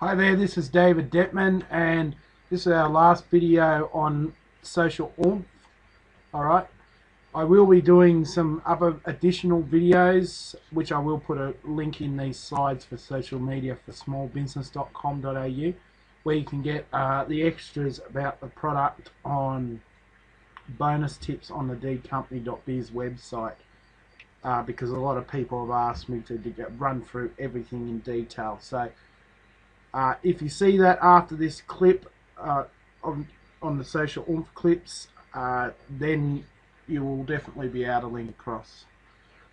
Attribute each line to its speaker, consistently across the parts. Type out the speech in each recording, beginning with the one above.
Speaker 1: Hi there, this is David Detman, and this is our last video on social oomph. Alright, I will be doing some other additional videos, which I will put a link in these slides for social media for smallbusiness.com.au, where you can get the extras about the product on bonus tips on the dcompany.biz website. Because a lot of people have asked me to run through everything in detail. So if you see that after this clip on the social oomph clips, then you will definitely be able to link across.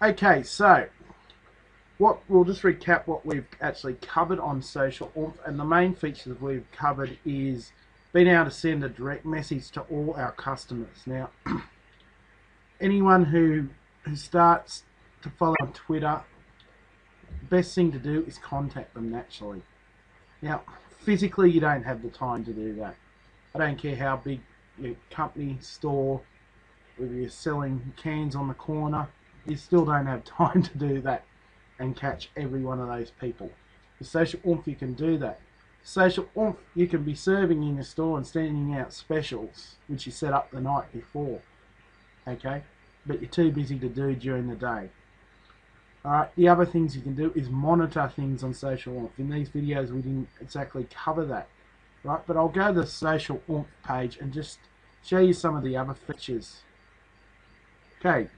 Speaker 1: Okay, so we'll just recap what we've actually covered on social oomph, and the main features we've covered is being able to send a direct message to all our customers. Now, anyone who starts to follow on Twitter, the best thing to do is contact them naturally. Now, physically, you don't have the time to do that. I don't care how big your company, store, whether you're selling cans on the corner, you still don't have time to do that and catch every one of those people. With social oomph, you can do that. Social oomph, you can be serving in your store and sending out specials, which you set up the night before, okay? But you're too busy to do during the day. Alright, the other things you can do is monitor things on social oomph. In these videos we didn't exactly cover that, right? But I'll go to the social oomph page and just show you some of the other features. Okay,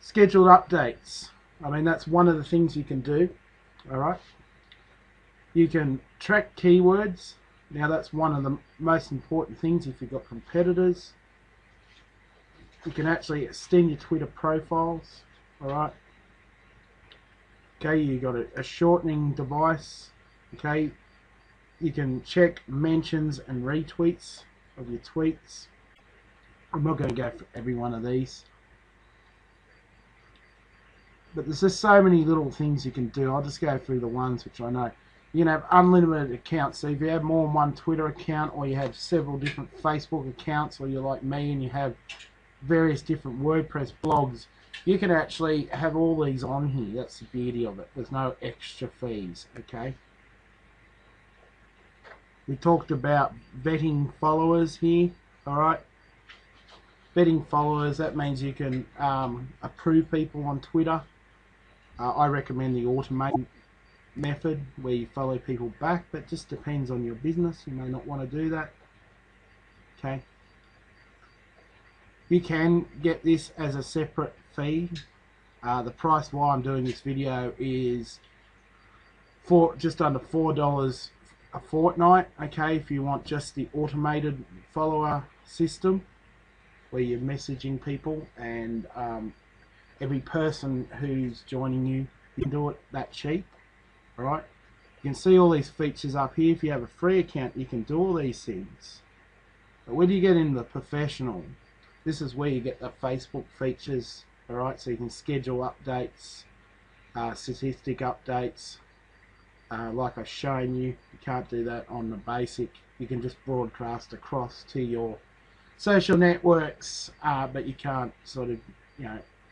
Speaker 1: scheduled updates. I mean, that's one of the things you can do. Alright, you can track keywords. Now that's one of the most important things if you've got competitors. You can actually extend your Twitter profiles. Alright, okay, you got a shortening device. Okay, you can check mentions and retweets of your tweets. I'm not going to go for every one of these, but there's just so many little things you can do. I'll just go through the ones which I know. You can have unlimited accounts, so if you have more than one Twitter account, or you have several different Facebook accounts, or you're like me and you have various different WordPress blogs, you can actually have all these on here. That's the beauty of it. There's no extra fees, okay? We talked about vetting followers here, alright? Vetting followers, that means you can approve people on Twitter. I recommend the automated method where you follow people back, but it just depends on your business. You may not want to do that, okay? You can get this as a separate fee. The price why I'm doing this video is for just under $4 a fortnight. Okay, if you want just the automated follower system where you're messaging people and every person who's joining you, you can do it that cheap. Alright, you can see all these features up here. If you have a free account, you can do all these things. But when you get in the professional, this is where you get the Facebook features. Alright, so you can schedule updates, statistic updates, like I've shown you. You can't do that on the basic. You can just broadcast across to your social networks, but you can't sort of,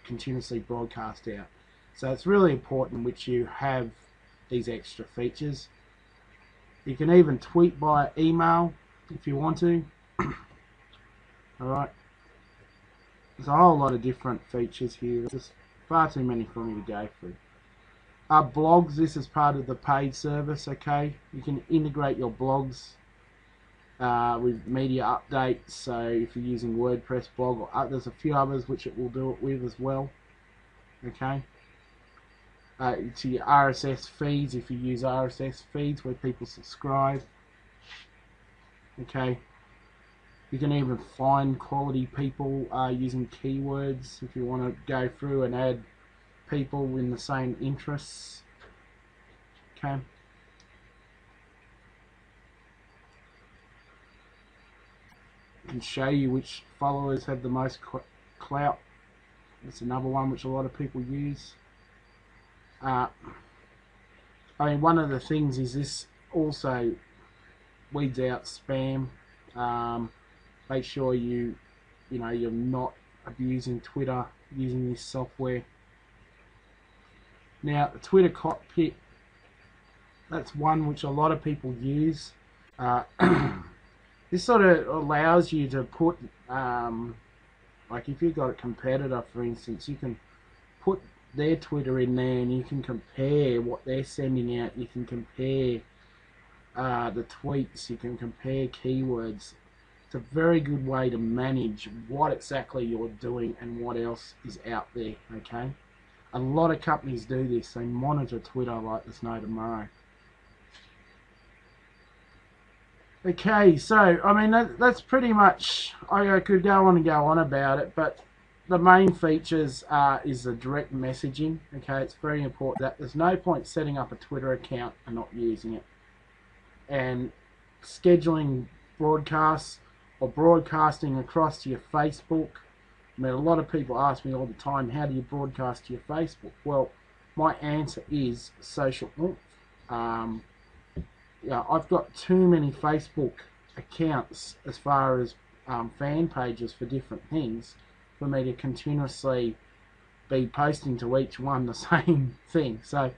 Speaker 1: continuously broadcast out. So it's really important which you have these extra features. You can even tweet by email if you want to. Alright, there's a whole lot of different features here. There's just far too many for me to go through. Blogs, this is part of the paid service, okay? You can integrate your blogs with media updates, so if you're using WordPress blog, or there's a few others which it will do it with as well, okay? To your RSS feeds, if you use RSS feeds where people subscribe, okay? You can even find quality people using keywords if you want to go through and add people in the same interests, okay? Can show you which followers have the most clout. That's another one which a lot of people use. I mean, one of the things is this also weeds out spam. Make sure you're not abusing Twitter using this software. Now, the Twitter cockpit, That's one which a lot of people use. Uh, this sort of allows you to put, like if you've got a competitor, for instance, you can put their Twitter in there and you can compare what they're sending out. You can compare the tweets, you can compare keywords. It's a very good way to manage what exactly you're doing and what else is out there, okay? A lot of companies do this. They monitor Twitter like there's no tomorrow. Okay, so, I mean, that's pretty much, I could go on and go on about it, but the main features is the direct messaging, okay? It's very important that there's no point setting up a Twitter account and not using it. And scheduling broadcasts or broadcasting across to your Facebook. I mean, a lot of people ask me all the time, how do you broadcast to your Facebook? Well, my answer is social oomph. Yeah, I've got too many Facebook accounts as far as fan pages for different things for me to continuously be posting to each one the same thing. So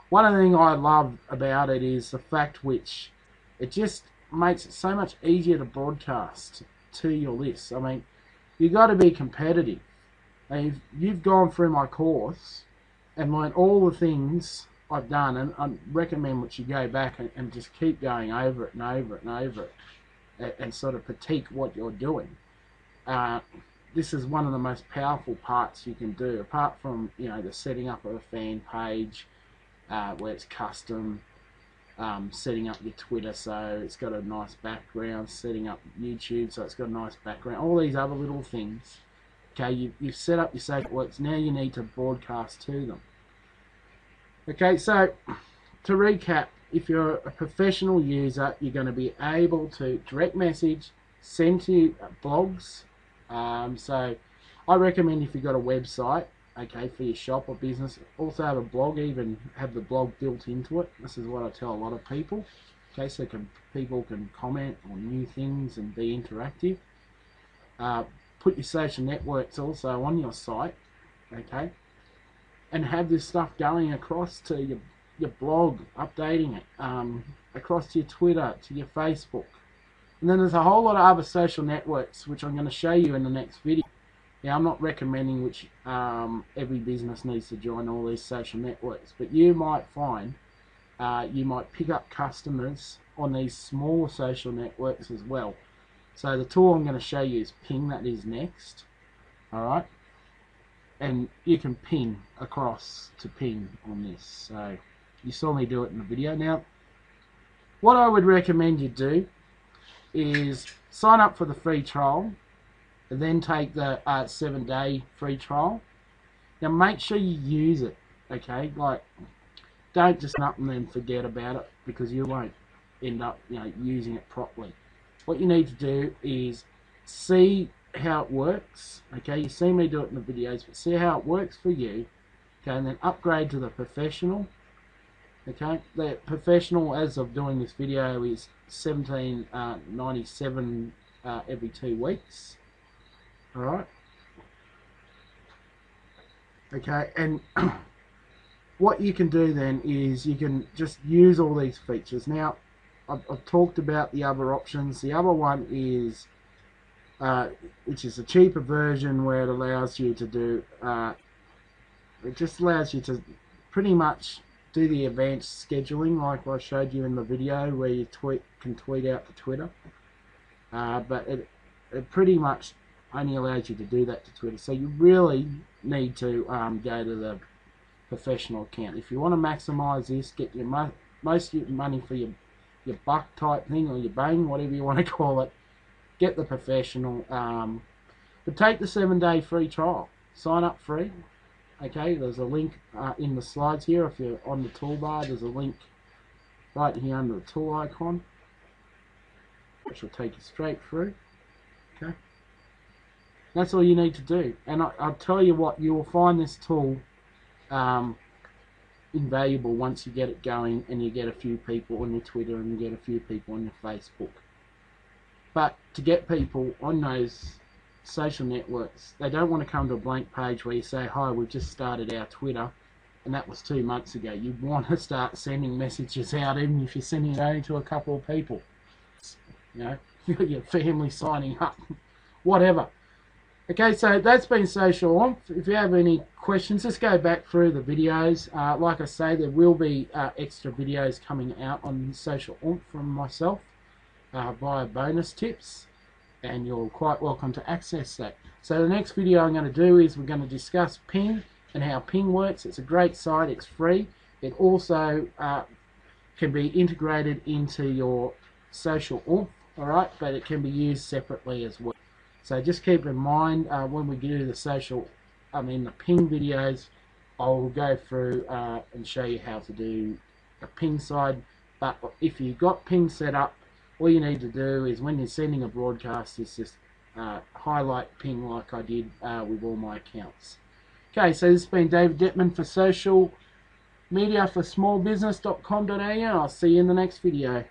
Speaker 1: one of the things I love about it is the fact which it just makes it so much easier to broadcast to your lists. I mean, you've got to be competitive. And you've gone through my course and learned all the things I've done, and I recommend that you go back and just keep going over it and over it and over it and sort of critique what you're doing. This is one of the most powerful parts you can do, apart from, you know, the setting up of a fan page where it's custom, setting up your Twitter so it's got a nice background, setting up YouTube so it's got a nice background, all these other little things. Okay, you've set up your social networks, now you need to broadcast to them. Okay, so to recap, if you're a professional user, you're going to be able to direct message, send to blogs. So I recommend if you've got a website, okay, for your shop or business, also have a blog, even have the blog built into it. This is what I tell a lot of people. Okay, so people can comment on new things and be interactive. Put your social networks also on your site, okay, and have this stuff going across to your blog, updating it, across to your Twitter, to your Facebook. And then there's a whole lot of other social networks which I'm going to show you in the next video. Now, I'm not recommending which every business needs to join all these social networks, but you might find you might pick up customers on these smaller social networks as well. So the tool I'm going to show you is Ping, that is next. Alright, and you can pin across to Ping on this. So you saw me do it in the video. Now, what I would recommend you do is sign up for the free trial and then take the 7-day free trial. Now make sure you use it, okay? Like, don't just up and then forget about it, because you won't end up, you know, using it properly. What you need to do is see how it works, okay? You see me do it in the videos, but see how it works for you, okay? And then upgrade to the professional, okay? The professional, as of doing this video, is $17.97 every 2 weeks. All right. Okay, and what you can do then is you can just use all these features. Now, I've talked about the other options. The other one is, which is a cheaper version, where it allows you to do, it just allows you to pretty much do the advanced scheduling like I showed you in the video, where you can tweet out to Twitter. But it pretty much only allows you to do that to Twitter. So you really need to go to the professional account. If you want to maximize this, get your most of your money for your buck type thing, or your bang, whatever you want to call it, get the professional. But take the 7-day free trial. Sign up free. Okay, there's a link in the slides here. If you're on the toolbar, there's a link right here under the tool icon, which will take you straight through. Okay, that's all you need to do. And I'll tell you what, you will find this tool invaluable once you get it going and you get a few people on your Twitter and you get a few people on your Facebook. But to get people on those social networks, they don't want to come to a blank page where you say, hi, we've just started our Twitter, and that was 2 months ago. You want to start sending messages out, even if you're sending it only to a couple of people. You know, your family signing up, whatever. Okay, so that's been Social Oomph. If you have any questions, just go back through the videos. Like I say, there will be extra videos coming out on Social Oomph from myself via bonus tips, and you're quite welcome to access that. So the next video I'm going to do is we're going to discuss Ping and how Ping works. It's a great site, it's free. It also can be integrated into your Social Oomph, alright, but it can be used separately as well. So just keep in mind when we do the Ping videos, I'll go through and show you how to do the Ping side. But if you've got Ping set up, all you need to do is when you're sending a broadcast is just highlight Ping like I did with all my accounts. Okay, so this has been David Detman for Social Media for Smallbusiness.com.au. I'll see you in the next video.